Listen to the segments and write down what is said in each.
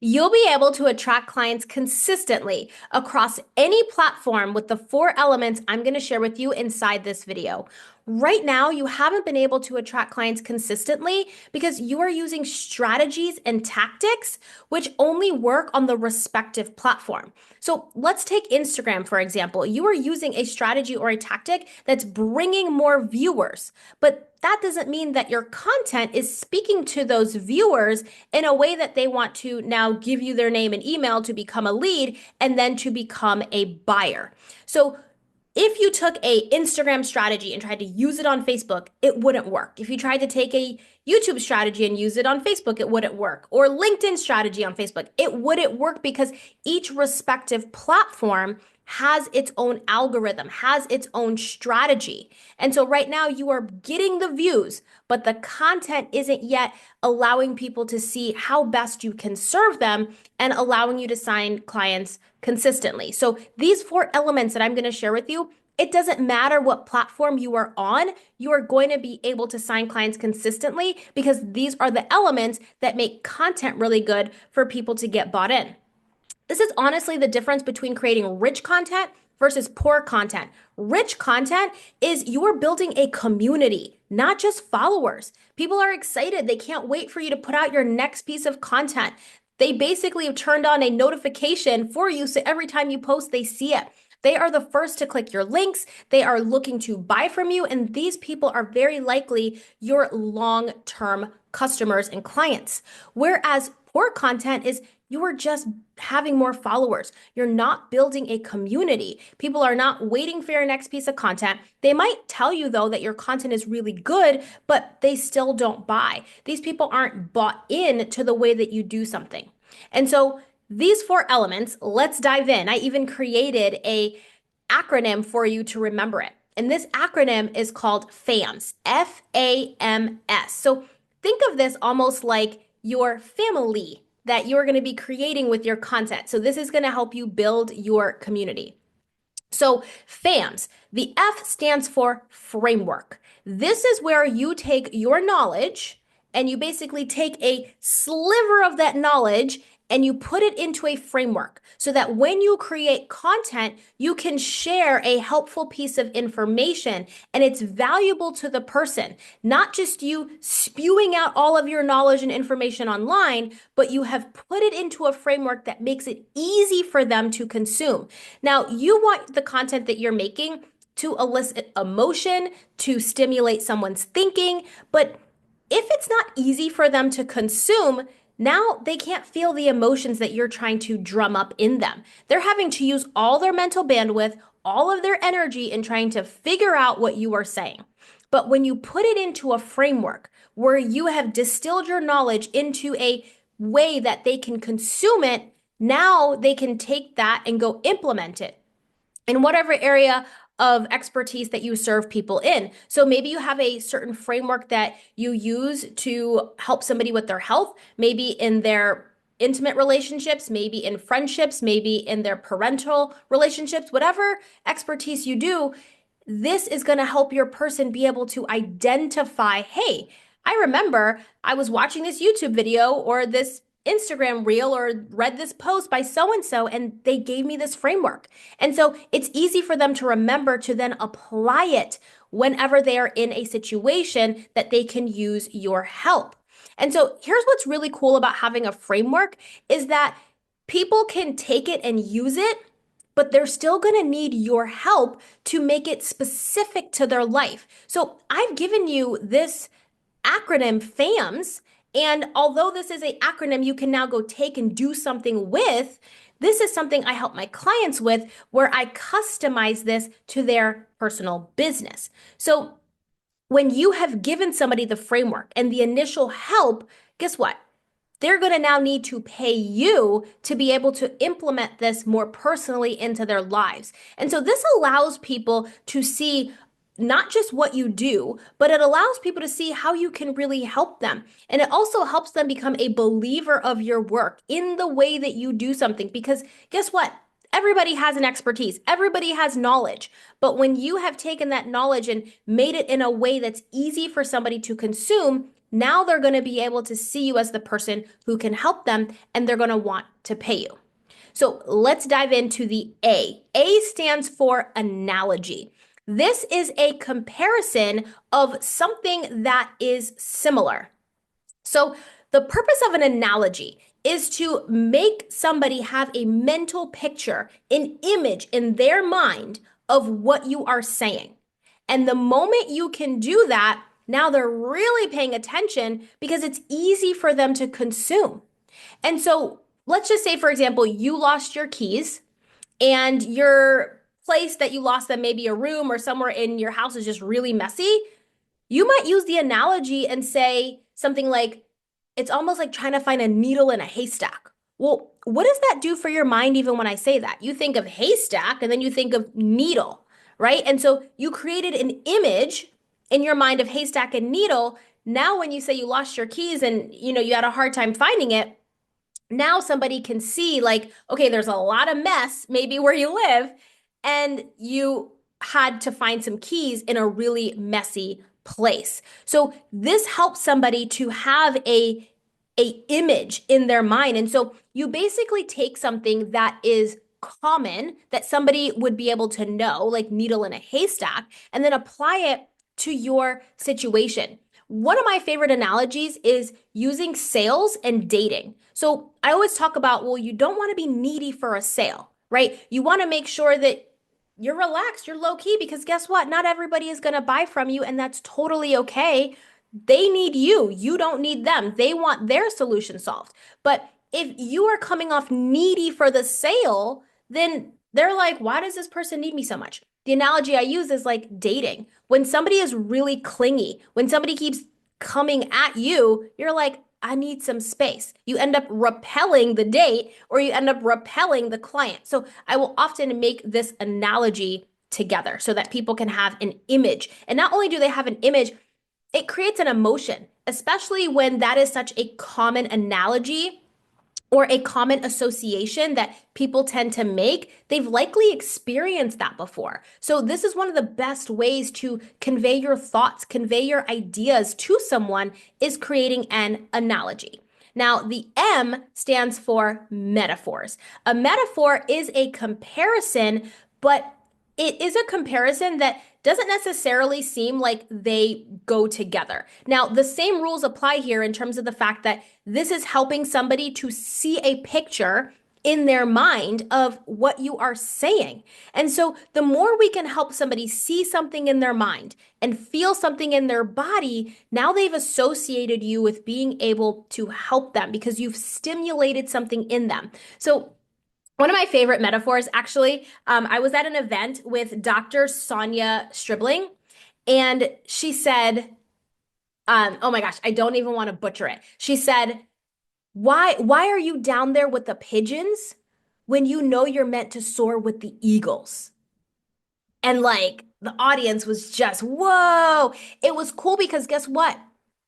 You'll be able to attract clients consistently across any platform with the 4 elements I'm going to share with you inside this video. Right now, you haven't been able to attract clients consistently because you are using strategies and tactics which only work on the respective platform. So let's take Instagram, for example. You are using a strategy or a tactic that's bringing more viewers, but that doesn't mean that your content is speaking to those viewers in a way that they want to now give you their name and email to become a lead and then to become a buyer. So if you took a Instagram strategy and tried to use it on Facebook, it wouldn't work. If you tried to take a YouTube strategy and use it on Facebook, it wouldn't work. Or LinkedIn strategy on Facebook, it wouldn't work because each respective platform has its own algorithm, has its own strategy. And so right now you are getting the views, but the content isn't yet allowing people to see how best you can serve them and allowing you to sign clients consistently. So these 4 elements that I'm going to share with you, it doesn't matter what platform you are on, you are going to be able to sign clients consistently because these are the elements that make content really good for people to get bought in. This is honestly the difference between creating rich content versus poor content. Rich content is you're building a community, not just followers. People are excited. They can't wait for you to put out your next piece of content. They basically have turned on a notification for you, so every time you post, they see it. They are the first to click your links. They are looking to buy from you, and these people are very likely your long-term customers and clients. Whereas poor content is you're just having more followers. You're not building a community. People are not waiting for your next piece of content. They might tell you, though, that your content is really good, but they still don't buy. These people aren't bought in to the way that you do something. And so these 4 elements, let's dive in. I even created a acronym for you to remember it. And this acronym is called FAMS, FAMS. So think of this almost like your family that you're going to be creating with your content. So this is going to help you build your community. So FAMS, the F stands for framework. This is where you take your knowledge and you basically take a sliver of that knowledge and you put it into a framework so that when you create content, you can share a helpful piece of information and it's valuable to the person, not just you spewing out all of your knowledge and information online, but you have put it into a framework that makes it easy for them to consume. Now, you want the content that you're making to elicit emotion, to stimulate someone's thinking, but if it's not easy for them to consume, now they can't feel the emotions that you're trying to drum up in them. They're having to use all their mental bandwidth, all of their energy in trying to figure out what you are saying. But when you put it into a framework where you have distilled your knowledge into a way that they can consume it, now they can take that and go implement it in whatever area of expertise that you serve people in. So maybe you have a certain framework that you use to help somebody with their health, maybe in their intimate relationships, maybe in friendships, maybe in their parental relationships, whatever expertise you do, this is going to help your person be able to identify, hey, I remember I was watching this YouTube video or this Instagram reel or read this post by so and so, and they gave me this framework. And so it's easy for them to remember to then apply it whenever they are in a situation that they can use your help. And so here's what's really cool about having a framework is that people can take it and use it, but they're still going to need your help to make it specific to their life. So I've given you this acronym FAMS. And although this is an acronym you can now go take and do something with, this is something I help my clients with where I customize this to their personal business. So when you have given somebody the framework and the initial help, guess what? They're going to now need to pay you to be able to implement this more personally into their lives. And so this allows people to see not just what you do, but it allows people to see how you can really help them. And it also helps them become a believer of your work in the way that you do something. Because guess what? Everybody has an expertise. Everybody has knowledge. But when you have taken that knowledge and made it in a way that's easy for somebody to consume, now they're going to be able to see you as the person who can help them, and they're going to want to pay you. So let's dive into the A. A stands for analogy. This is a comparison of something that is similar. So the purpose of an analogy is to make somebody have a mental picture, an image in their mind of what you are saying. And the moment you can do that, now they're really paying attention because it's easy for them to consume. And so let's just say, for example, you lost your keys and your place that you lost them, maybe a room or somewhere in your house is just really messy. You might use the analogy and say something like, it's almost like trying to find a needle in a haystack. Well, what does that do for your mind even when I say that? You think of haystack and then you think of needle, right? And so you created an image in your mind of haystack and needle. Now, when you say you lost your keys and you had a hard time finding it, now somebody can see like, okay, there's a lot of mess maybe where you live, and you had to find some keys in a really messy place. So this helps somebody to have a image in their mind. And so you basically take something that is common that somebody would be able to know, like needle in a haystack, and then apply it to your situation. One of my favorite analogies is using sales and dating. So I always talk about, well, you don't want to be needy for a sale, right? You want to make sure that you're relaxed, you're low key, because guess what? Not everybody is going to buy from you, and that's totally okay. They need you. You don't need them. They want their solution solved. But if you are coming off needy for the sale, then they're like, why does this person need me so much? The analogy I use is like dating. When somebody is really clingy, when somebody keeps coming at you, you're like, I need some space. You end up repelling the date or you end up repelling the client. So I will often make this analogy together so that people can have an image. And not only do they have an image, it creates an emotion, especially when that is such a common analogy or a common association that people tend to make. They've likely experienced that before. So this is one of the best ways to convey your thoughts, convey your ideas to someone, is creating an analogy. Now, the M stands for metaphors. A metaphor is a comparison, but it is a comparison that doesn't necessarily seem like they go together. Now, the same rules apply here in terms of the fact that this is helping somebody to see a picture in their mind of what you are saying. And so the more we can help somebody see something in their mind and feel something in their body, now they've associated you with being able to help them because you've stimulated something in them. So one of my favorite metaphors, actually, I was at an event with Dr. Sonia Stribling, and she said, oh my gosh, I don't even want to butcher it. She said, why are you down there with the pigeons when you know you're meant to soar with the eagles? And like the audience was just, whoa. It was cool because guess what?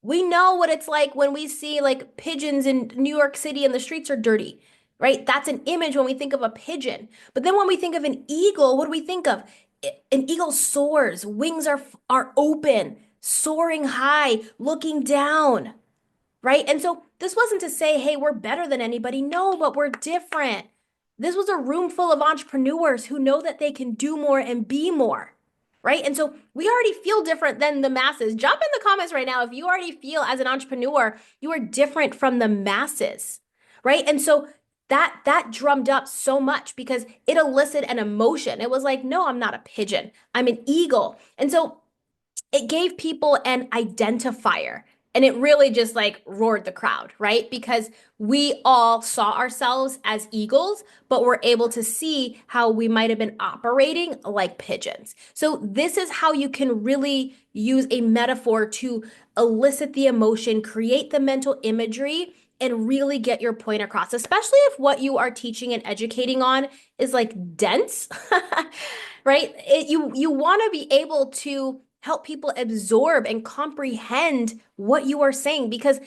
We know what it's like when we see like pigeons in New York City and the streets are dirty, right? That's an image when we think of a pigeon. But then when we think of an eagle, what do we think of? An eagle soars, wings are open, soaring high, looking down, right? And so this wasn't to say, hey, we're better than anybody. No, but we're different. This was a room full of entrepreneurs who know that they can do more and be more, right? And so we already feel different than the masses. Jump in the comments right now if you already feel as an entrepreneur, you are different from the masses, right? And so that drummed up so much because it elicited an emotion. It was like, no, I'm not a pigeon. I'm an eagle. And so it gave people an identifier. And it really just like roared the crowd, right? Because we all saw ourselves as eagles, but we're able to see how we might have been operating like pigeons. So this is how you can really use a metaphor to elicit the emotion, create the mental imagery, and really get your point across, especially if what you are teaching and educating on is like dense, right? You want to be able to help people absorb and comprehend what you are saying because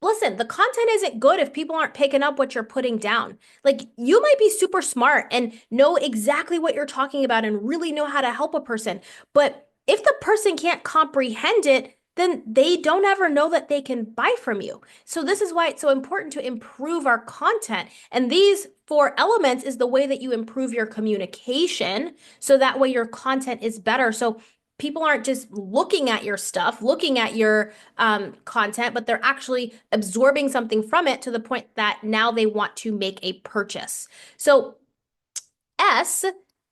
listen, the content isn't good if people aren't picking up what you're putting down. Like you might be super smart and know exactly what you're talking about and really know how to help a person, but if the person can't comprehend it, then they don't ever know that they can buy from you. So this is why it's so important to improve our content. And these four elements is the way that you improve your communication. So that way your content is better. So people aren't just looking at your stuff, looking at your content, but they're actually absorbing something from it to the point that now they want to make a purchase. So S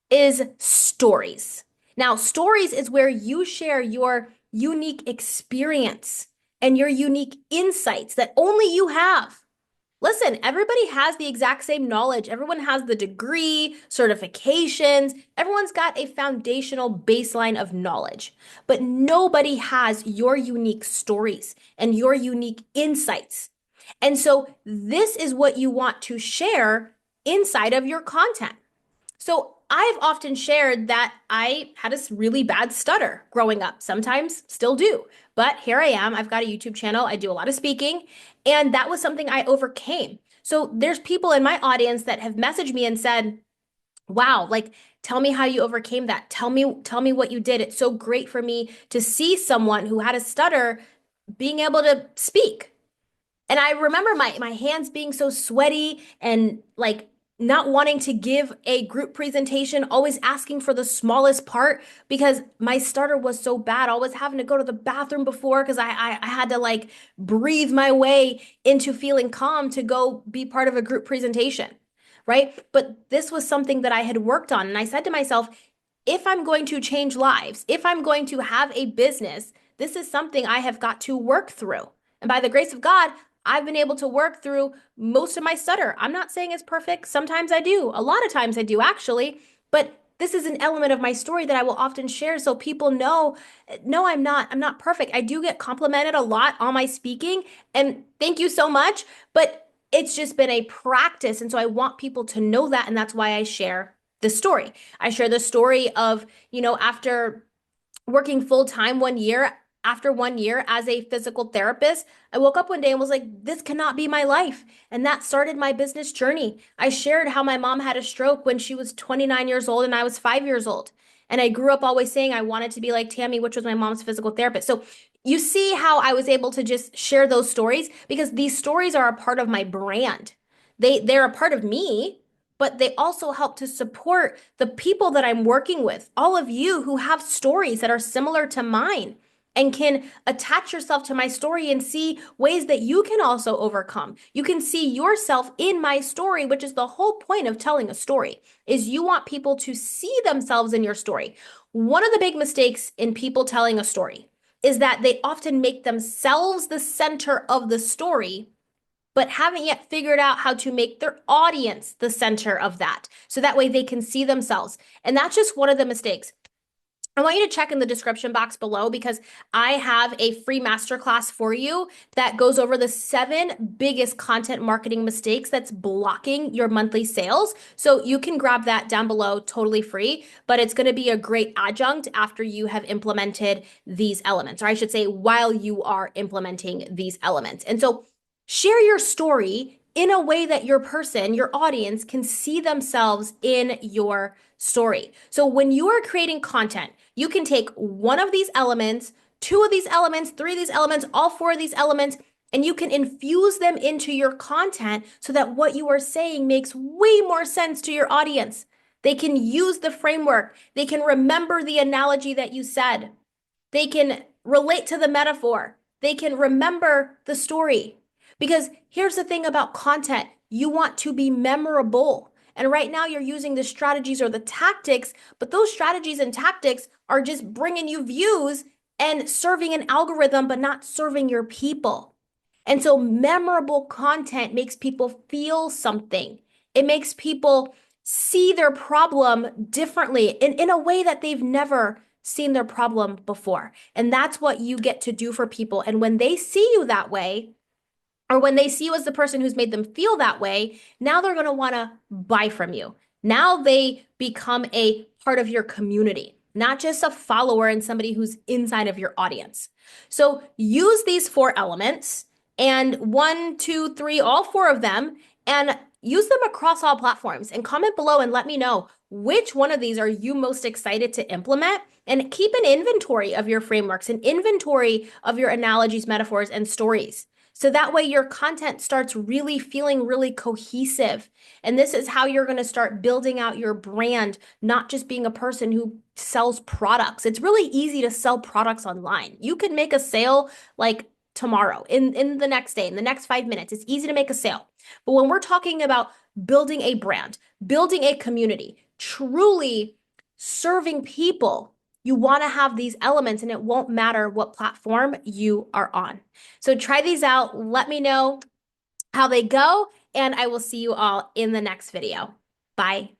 is stories. Now, stories is where you share your unique experience and your unique insights that only you have. Listen, everybody has the exact same knowledge. Everyone has the degree, certifications. Everyone's got a foundational baseline of knowledge, but nobody has your unique stories and your unique insights. And so this is what you want to share inside of your content. So I've often shared that I had a really bad stutter growing up, sometimes still do. But here I am. I've got a YouTube channel. I do a lot of speaking, and that was something I overcame. So there's people in my audience that have messaged me and said, "Wow, like tell me how you overcame that. Tell me what you did. It's so great for me to see someone who had a stutter being able to speak." And I remember my hands being so sweaty and like not wanting to give a group presentation, always asking for the smallest part because my stutter was so bad. Always having to go to the bathroom before because I had to like breathe my way into feeling calm to go be part of a group presentation, right? But this was something that I had worked on. And I said to myself, if I'm going to change lives, if I'm going to have a business, this is something I have got to work through. And by the grace of God, I've been able to work through most of my stutter. I'm not saying it's perfect. Sometimes I do. A lot of times I do actually, but this is an element of my story that I will often share so people know, no, I'm not perfect. I do get complimented a lot on my speaking, and thank you so much, but it's just been a practice. And so I want people to know that, and that's why I share the story. I share the story of, after working full time 1 year, after 1 year as a physical therapist, I woke up one day and was like, this cannot be my life. And that started my business journey. I shared how my mom had a stroke when she was 29 years old and I was 5 years old. And I grew up always saying I wanted to be like Tammy, which was my mom's physical therapist. So you see how I was able to just share those stories because these stories are a part of my brand. They're a part of me, but they also help to support the people that I'm working with, all of you who have stories that are similar to mine and can attach yourself to my story and see ways that you can also overcome. You can see yourself in my story, which is the whole point of telling a story, is you want people to see themselves in your story. One of the big mistakes in people telling a story is that they often make themselves the center of the story but haven't yet figured out how to make their audience the center of that. So that way they can see themselves. And that's just one of the mistakes. I want you to check in the description box below because I have a free masterclass for you that goes over the 7 biggest content marketing mistakes that's blocking your monthly sales. So you can grab that down below totally free, but it's going to be a great adjunct after you have implemented these elements, or I should say, while you are implementing these elements. And so share your story in a way that your person, your audience can see themselves in your story. So when you are creating content, you can take one of these elements, 2 of these elements, 3 of these elements, all 4 of these elements, and you can infuse them into your content so that what you are saying makes way more sense to your audience. They can use the framework. They can remember the analogy that you said. They can relate to the metaphor. They can remember the story. Because here's the thing about content, you want to be memorable. And right now you're using the strategies or the tactics, but those strategies and tactics are just bringing you views and serving an algorithm, but not serving your people. And so memorable content makes people feel something. It makes people see their problem differently in a way that they've never seen their problem before. And that's what you get to do for people. And when they see you that way, or when they see you as the person who's made them feel that way, now they're going to want to buy from you. Now they become a part of your community, not just a follower and somebody who's inside of your audience. So use these 4 elements and 1, 2, 3, all 4 of them, and use them across all platforms. And comment below and let me know, which one of these are you most excited to implement, and keep an inventory of your frameworks, an inventory of your analogies, metaphors, and stories. So that way your content starts really feeling really cohesive. And this is how you're going to start building out your brand, not just being a person who sells products. It's really easy to sell products online. You can make a sale like tomorrow, in the next day, in the next 5 minutes. It's easy to make a sale. But when we're talking about building a brand, building a community, truly serving people, you want to have these elements, and it won't matter what platform you are on. So try these out. Let me know how they go, and I will see you all in the next video. Bye.